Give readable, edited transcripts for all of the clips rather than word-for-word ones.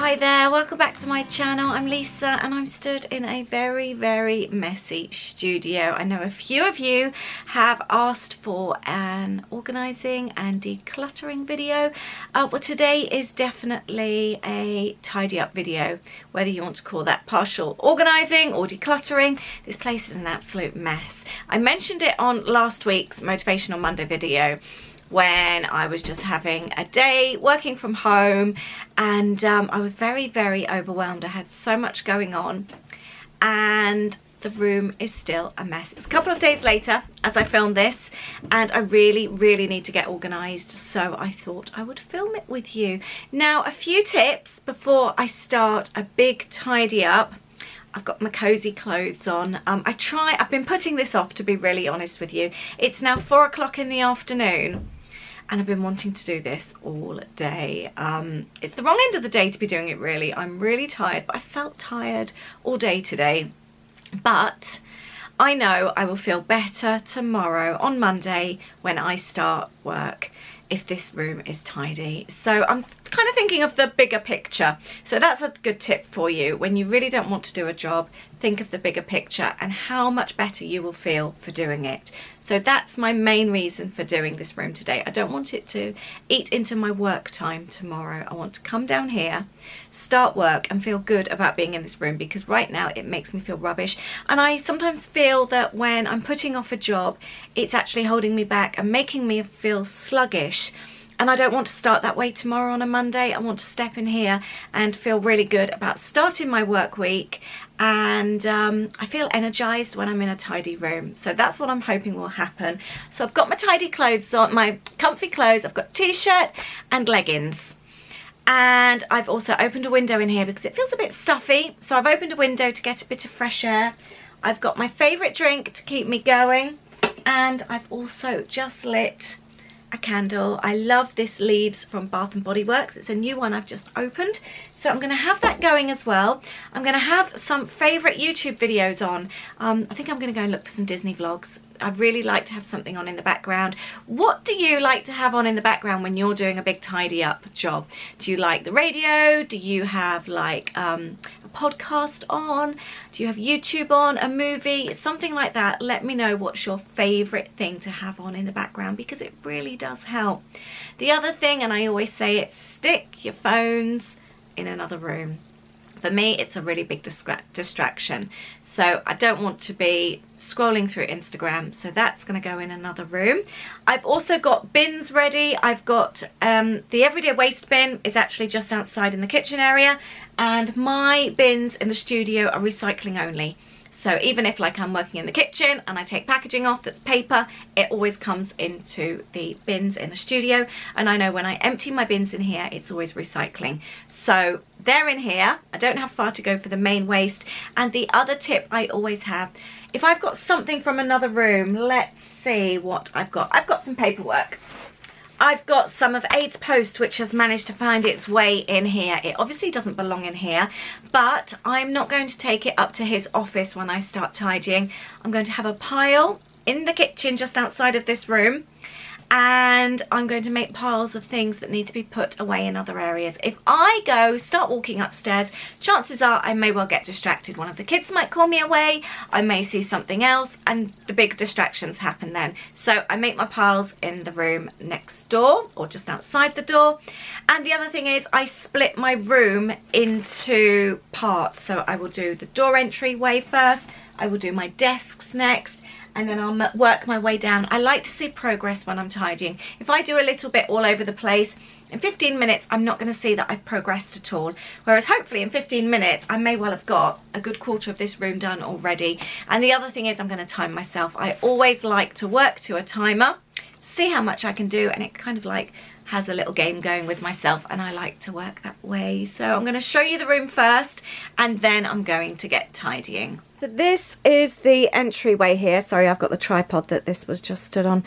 Hi there, welcome back to my channel. I'm Lisa and I'm stood in a very messy studio. I know a few of you have asked for an organising and decluttering video. Well, today is definitely a tidy up video, whether you want to call that partial organising or decluttering. This place is an absolute mess. I mentioned it on last week's Motivational Monday video, when I was just having a day working from home, and I was very overwhelmed. I had so much going on and the room is still a mess. It's a couple of days later as I filmed this, and I really need to get organised, so I thought I would film it with you. Now, a few tips before I start a big tidy up. I've got my cozy clothes on. I've been putting this off, to be really honest with you. It's now 4 o'clock in the afternoon and I've been wanting to do this all day. It's the wrong end of the day to be doing it, really. I'm really tired, but I felt tired all day today. But I know I will feel better tomorrow on Monday when I start work if this room is tidy. So I'm kind of thinking of the bigger picture. So that's a good tip for you. When you really don't want to do a job, think of the bigger picture and how much better you will feel for doing it. So that's my main reason for doing this room today. I don't want it to eat into my work time tomorrow. I want to come down here, start work and feel good about being in this room, because right now it makes me feel rubbish. And I sometimes feel that when I'm putting off a job, it's actually holding me back and making me feel sluggish. And I don't want to start that way tomorrow on a Monday. I want to step in here and feel really good about starting my work week. And I feel energized when I'm in a tidy room. So that's what I'm hoping will happen. So I've got my tidy clothes on, my comfy clothes. I've got t-shirt and leggings. And I've also opened a window in here because it feels a bit stuffy. So I've opened a window to get a bit of fresh air. I've got my favorite drink to keep me going. And I've also just lit a candle. I love this Leaves from Bath and Body Works. It's a new one I've just opened, so I'm going to have that going as well. I'm going to have some favourite YouTube videos on. I think I'm going to go and look for some Disney vlogs. I really like to have something on in the background. What do you like to have on in the background when you're doing a big tidy up job? Do you like the radio? Do you have like a podcast on? Do you have YouTube on, a movie, something like that? Let me know what's your favorite thing to have on in the background, because it really does help. The other thing, and I always say it, stick your phones in another room. For me, it's a really big distraction. So I don't want to be scrolling through Instagram. So that's going to go in another room. I've also got bins ready. I've got the everyday waste bin is actually just outside in the kitchen area. And my bins in the studio are recycling only. So even if like I'm working in the kitchen and I take packaging off that's paper, it always comes into the bins in the studio. And I know when I empty my bins in here, it's always recycling. So they're in here. I don't have far to go for the main waste. And the other tip I always have, if I've got something from another room, let's see what I've got. I've got some paperwork. I've got some of Aid's post, which has managed to find its way in here. It obviously doesn't belong in here, but I'm not going to take it up to his office when I start tidying. I'm going to have a pile in the kitchen just outside of this room, and I'm going to make piles of things that need to be put away in other areas. If I go start walking upstairs, chances are I may well get distracted. One of the kids might call me away, I may see something else, and the big distractions happen then. So I make my piles in the room next door or just outside the door. And the other thing is I split my room into parts. So I will do the door entryway first, I will do my desks next, and then I'll work my way down. I like to see progress when I'm tidying. If I do a little bit all over the place, in 15 minutes I'm not going to see that I've progressed at all. Whereas hopefully in 15 minutes I may well have got a good quarter of this room done already. And the other thing is I'm going to time myself. I always like to work to a timer, see how much I can do, and it kind of like has a little game going with myself, and I like to work that way. So I'm going to show you the room first and then I'm going to get tidying. So this is the entryway here. Sorry, I've got the tripod that this was just stood on.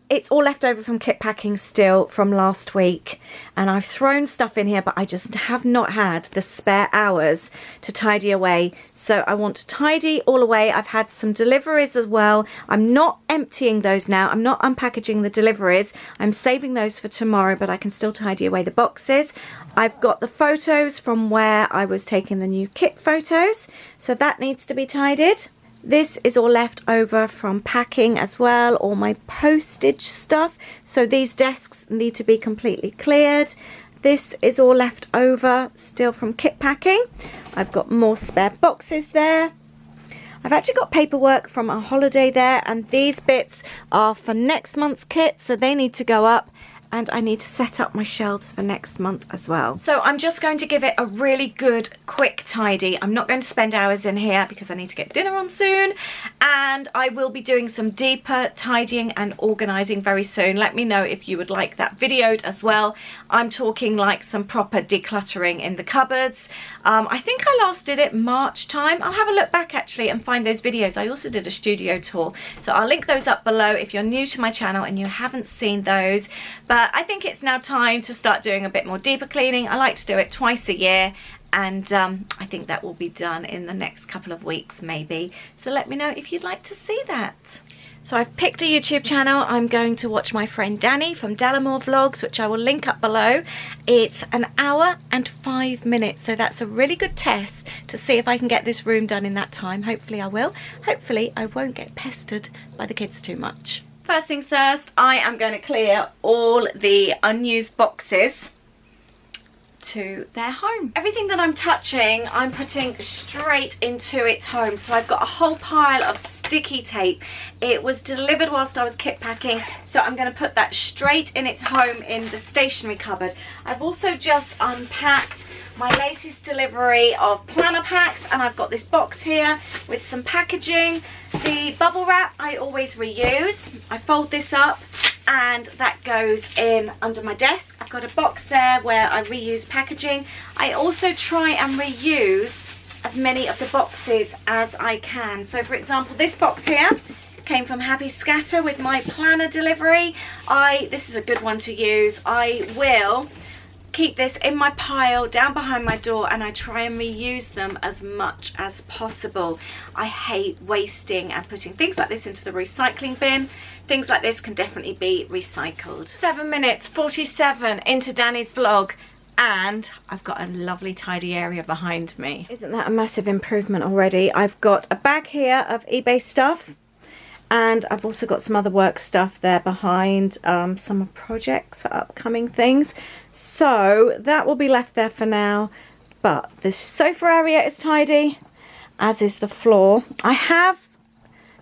It's all left over from kit packing still from last week. And I've thrown stuff in here, but I just have not had the spare hours to tidy away. So I want to tidy all away. I've had some deliveries as well. I'm not emptying those now. I'm not unpackaging the deliveries. I'm saving those for tomorrow, but I can still tidy away the boxes. I've got the photos from where I was taking the new kit photos. So that needs to be tidied. This is all left over from packing as well, all my postage stuff. So these desks need to be completely cleared. This is all left over still from kit packing. I've got more spare boxes there. I've actually got paperwork from a holiday there, and these bits are for next month's kit, so they need to go up. And I need to set up my shelves for next month as well. So I'm just going to give it a really good quick tidy. I'm not going to spend hours in here because I need to get dinner on soon. And I will be doing some deeper tidying and organising very soon. Let me know if you would like that videoed as well. I'm talking like some proper decluttering in the cupboards. I think I last did it March time. I'll have a look back actually and find those videos. I also did a studio tour. So I'll link those up below if you're new to my channel and you haven't seen those. But I think it's now time to start doing a bit more deeper cleaning. I like to do it twice a year, and I think that will be done in the next couple of weeks maybe. So let me know if you'd like to see that. So I've picked a YouTube channel. I'm going to watch my friend Danny from Dalimore Vlogs, which I will link up below. It's an hour and 5 minutes, so that's a really good test to see if I can get this room done in that time. Hopefully I will. Hopefully I won't get pestered by the kids too much. First things first, I am going to clear all the unused boxes to their home. Everything that I'm touching, I'm putting straight into its home. So I've got a whole pile of sticky tape. It was delivered whilst I was kit packing, so I'm going to put that straight in its home in the stationery cupboard. I've also just unpacked my latest delivery of planner packs, and I've got this box here with some packaging. The bubble wrap I always reuse. I fold this up and that goes in under my desk. I've got a box there where I reuse packaging. I also try and reuse as many of the boxes as I can. So for example, this box here came from Happy Scatter with my planner delivery. This is a good one to use. I will keep this in my pile down behind my door, and I try and reuse them as much as possible. I hate wasting and putting things like this into the recycling bin. Things like this can definitely be recycled. 7 minutes 47 into Danny's vlog, and I've got a lovely tidy area behind me. Isn't that a massive improvement already? I've got a bag here of eBay stuff, and I've also got some other work stuff there behind, some projects for upcoming things. So that will be left there for now. But the sofa area is tidy, as is the floor. I have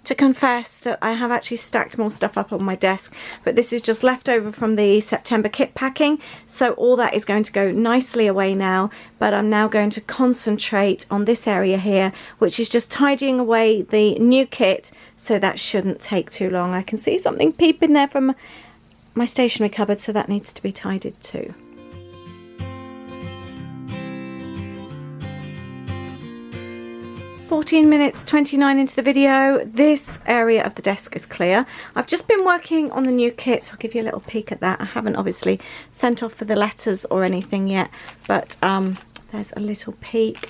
to confess that I have actually stacked more stuff up on my desk, but this is just left over from the September kit packing, so all that is going to go nicely away now. But I'm now going to concentrate on this area here, which is just tidying away the new kit, so that shouldn't take too long. I can see something peeping there from my stationery cupboard, so that needs to be tidied too. 14 minutes 29 into the video. This area of the desk is clear. I've just been working on the new kit, so I'll give you a little peek at that. I haven't obviously sent off for the letters or anything yet, but there's a little peek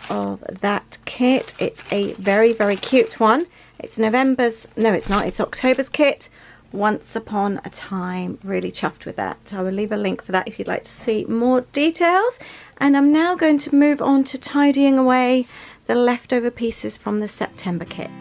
of that kit. It's a very, very cute one. It's it's October's kit. Once Upon a Time. Really chuffed with that. I will leave a link for that if you'd like to see more details. And I'm now going to move on to tidying away the leftover pieces from the September kit.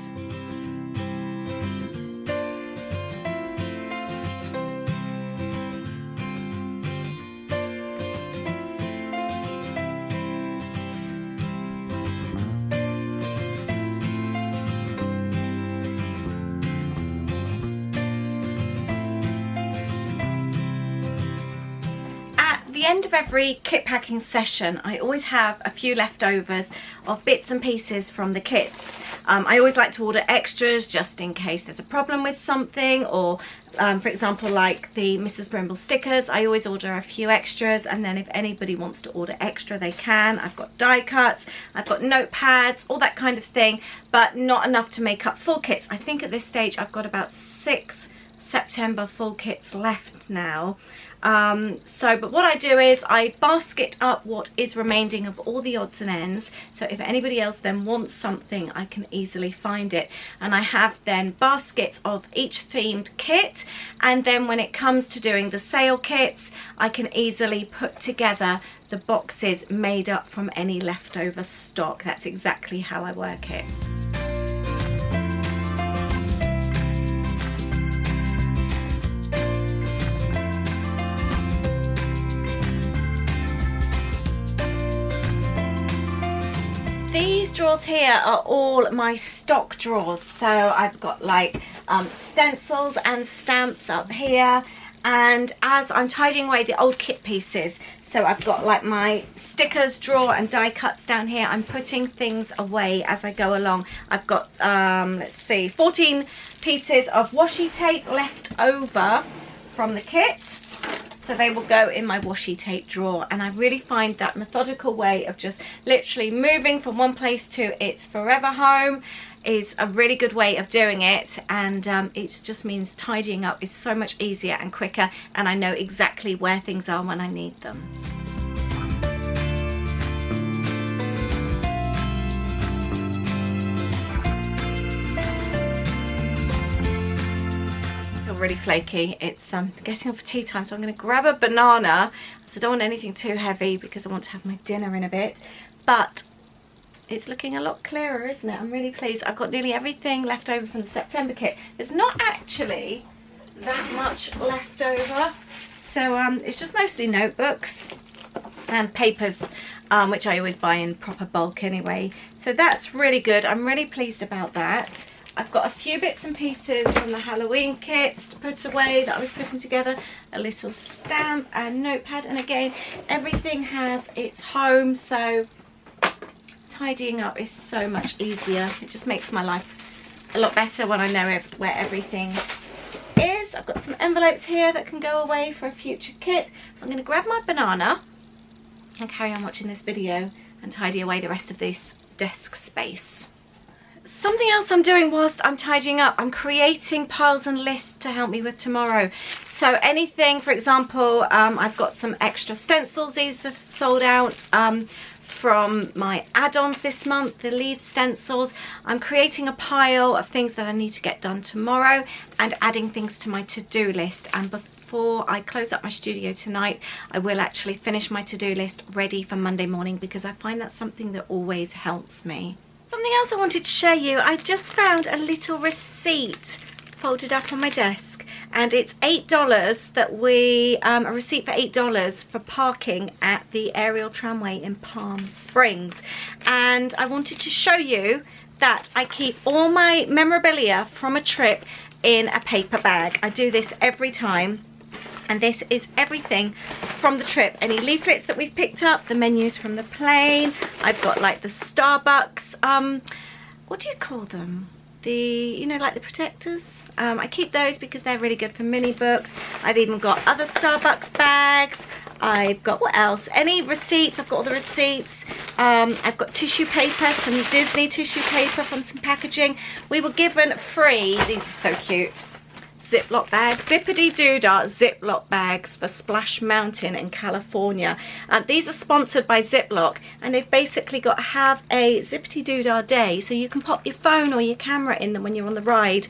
the end of every kit packing session, I always have a few leftovers of bits and pieces from the kits. I always like to order extras just in case there's a problem with something, or for example, like the Mrs. Brimble stickers, I always order a few extras, and then if anybody wants to order extra, they can. I've got die cuts, I've got notepads, all that kind of thing, but not enough to make up full kits. I think at this stage I've got about 6 September full kits left now. But what I do is I basket up what is remaining of all the odds and ends, so if anybody else then wants something, I can easily find it. And I have then baskets of each themed kit, and then when it comes to doing the sale kits, I can easily put together the boxes made up from any leftover stock. That's exactly how I work it. These drawers here are all my stock drawers, so I've got like stencils and stamps up here, and as I'm tidying away the old kit pieces, so I've got like my stickers drawer and die cuts down here. I'm putting things away as I go along. I've got let's see, 14 pieces of washi tape left over from the kit, so they will go in my washi tape drawer. And I really find that methodical way of just literally moving from one place to its forever home is a really good way of doing it, and it just means tidying up is so much easier and quicker, and I know exactly where things are when I need them. Really flaky. It's getting on for tea time, so I'm going to grab a banana. So I don't want anything too heavy because I want to have my dinner in a bit, but it's looking a lot clearer, isn't it? I'm really pleased. I've got nearly everything left over from the September kit. There's not actually that much left over, so it's just mostly notebooks and papers, which I always buy in proper bulk anyway, so that's really good. I'm really pleased about that. I've got a few bits and pieces from the Halloween kits to put away that I was putting together, a little stamp and notepad, and again, everything has its home, so tidying up is so much easier. It just makes my life a lot better when I know where everything is. I've got some envelopes here that can go away for a future kit. I'm going to grab my banana and carry on watching this video and tidy away the rest of this desk space. Something else I'm doing whilst I'm tidying up, I'm creating piles and lists to help me with tomorrow. So anything, for example, I've got some extra stencils. These are sold out from my add-ons this month, the leaf stencils. I'm creating a pile of things that I need to get done tomorrow and adding things to my to-do list. And before I close up my studio tonight, I will actually finish my to-do list ready for Monday morning, because I find that's something that always helps me. Something else I wanted to show you, I just found a little receipt folded up on my desk, and it's $8 that a receipt for $8 for parking at the aerial tramway in Palm Springs. And I wanted to show you that I keep all my memorabilia from a trip in a paper bag. I do this every time. And this is everything from the trip. Any leaflets that we've picked up, the menus from the plane. I've got like the Starbucks, what do you call them? You know, like the protectors. I keep those because they're really good for mini books. I've even got other Starbucks bags. I've got, what else? Any receipts, I've got all the receipts. I've got tissue paper, some Disney tissue paper from some packaging. We were given free, these are so cute, Ziploc bags, zippity doodah Ziploc bags for Splash Mountain in California. These are sponsored by Ziploc, and they've basically got to have a zippity doodah day, so you can pop your phone or your camera in them when you're on the ride.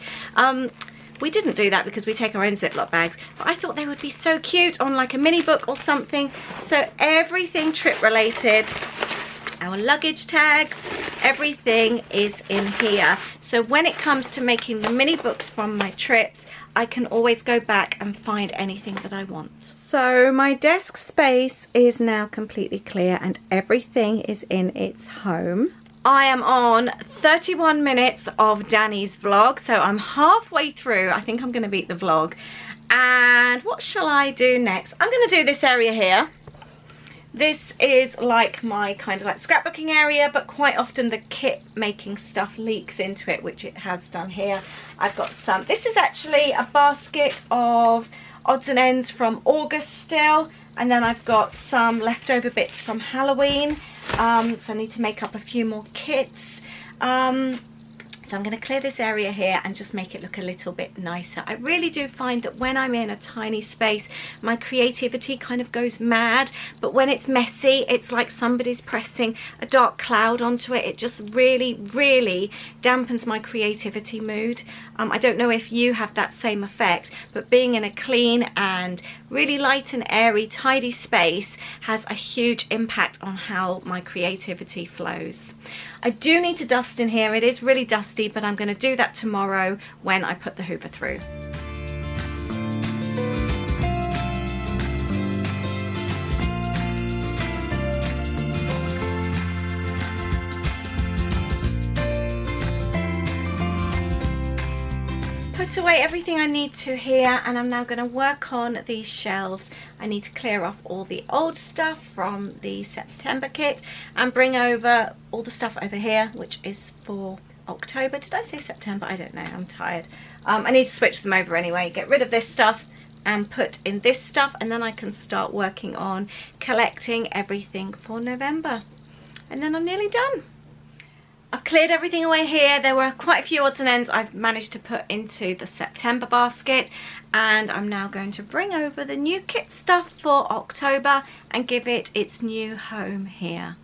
We didn't do that because we take our own Ziploc bags, but I thought they would be so cute on like a mini book or something. So everything trip related, our luggage tags, everything is in here. So when it comes to making the mini books from my trips, I can always go back and find anything that I want. So my desk space is now completely clear and everything is in its home. I am on 31 minutes of Danny's vlog, so I'm halfway through. I think I'm going to beat the vlog. And what shall I do next? I'm going to do this area here. This is like my kind of like scrapbooking area, but quite often the kit making stuff leaks into it, which it has done here. I've got some, this is actually a basket of odds and ends from August still, and then I've got some leftover bits from Halloween, so I need to make up a few more kits. So I'm going to clear this area here and just make it look a little bit nicer. I really do find that when I'm in a tiny space, my creativity kind of goes mad. But when it's messy, it's like somebody's pressing a dark cloud onto it. It just really, really dampens my creativity mood. I don't know if you have that same effect, but being in a clean and really light and airy, tidy space has a huge impact on how my creativity flows. I do need to dust in here. It is really dusty, but I'm going to do that tomorrow when I put the hoover through. Put away everything I need to here, and I'm now going to work on these shelves. I need to clear off all the old stuff from the September kit and bring over all the stuff over here, which is for October. Did I say September? I don't know, I'm tired. I need to switch them over anyway, get rid of this stuff and put in this stuff, and then I can start working on collecting everything for November. And then I'm nearly done. I've cleared everything away here. There were quite a few odds and ends I've managed to put into the September basket, and I'm now going to bring over the new kit stuff for October and give it its new home here.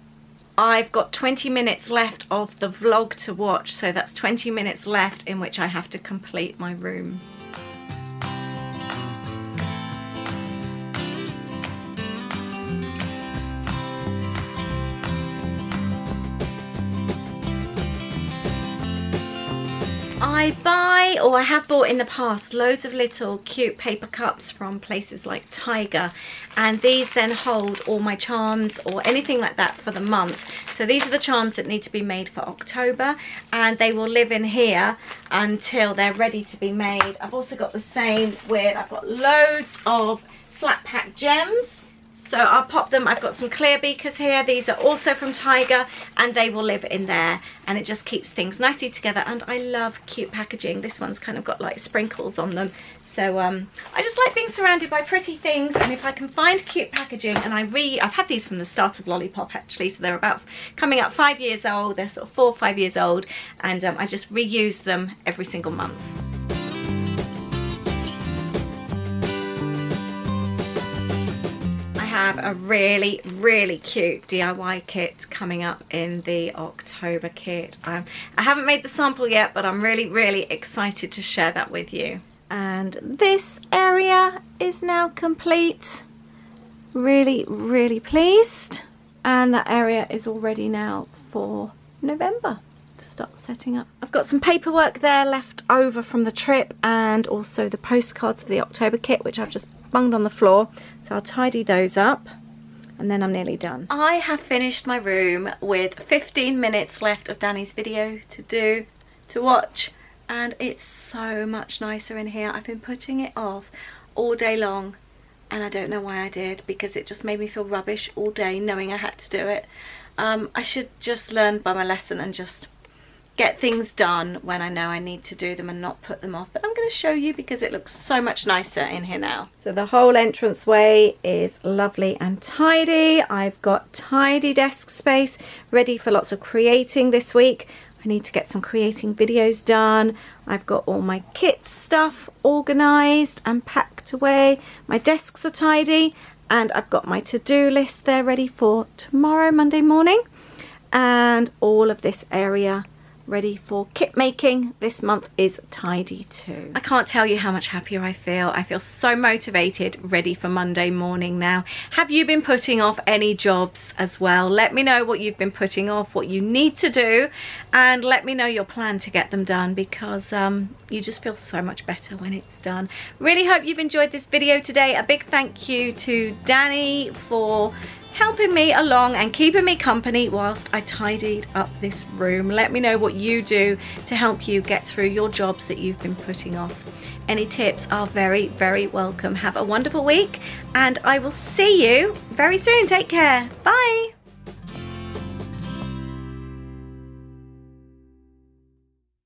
I've got 20 minutes left of the vlog to watch, so that's 20 minutes left in which I have to complete my room. I buy, or I have bought in the past, loads of little cute paper cups from places like Tiger, and these then hold all my charms or anything like that for the month. So these are the charms that need to be made for October, and they will live in here until they're ready to be made. I've also got the same with, I've got loads of flat pack gems. So I'll pop them. I've got some clear beakers here. These are also from Tiger, and they will live in there, and it just keeps things nicely together. And I love cute packaging. This one's kind of got like sprinkles on them. So I just like being surrounded by pretty things, and if I can find cute packaging, and I've had these from the start of Lollipop actually, so they're about coming up 5 years old. They're sort of 4 or 5 years old, and I just reuse them every single month. I have a really, really cute DIY kit coming up in the October kit. I haven't made the sample yet, but I'm really, really excited to share that with you. And this area is now complete. Really, really pleased. And that area is all ready now for November to start setting up. I've got some paperwork there left over from the trip, and also the postcards for the October kit, which I've just bunged on the floor, so I'll tidy those up and then I'm nearly done. I have finished my room with 15 minutes left of Danny's video to watch, and it's so much nicer in here. I've been putting it off all day long, and I don't know why I did, because it just made me feel rubbish all day knowing I had to do it. I should just learn by my lesson and just get things done when I know I need to do them and not put them off. But I'm going to show you because it looks so much nicer in here now. So the whole entranceway is lovely and tidy. I've got tidy desk space ready for lots of creating this week. I need to get some creating videos done. I've got all my kit stuff organised and packed away. My desks are tidy, and I've got my to-do list there ready for tomorrow, Monday morning. And all of this area ready for kit making. This month is tidy too. I can't tell you how much happier I feel. I feel so motivated, ready for Monday morning now. Have you been putting off any jobs as well? Let me know what you've been putting off, what you need to do, and let me know your plan to get them done, because you just feel so much better when it's done. Really hope you've enjoyed this video today. A big thank you to Danny for helping me along and keeping me company whilst I tidied up this room. Let me know what you do to help you get through your jobs that you've been putting off. Any tips are very, very welcome. Have a wonderful week and I will see you very soon. Take care. Bye.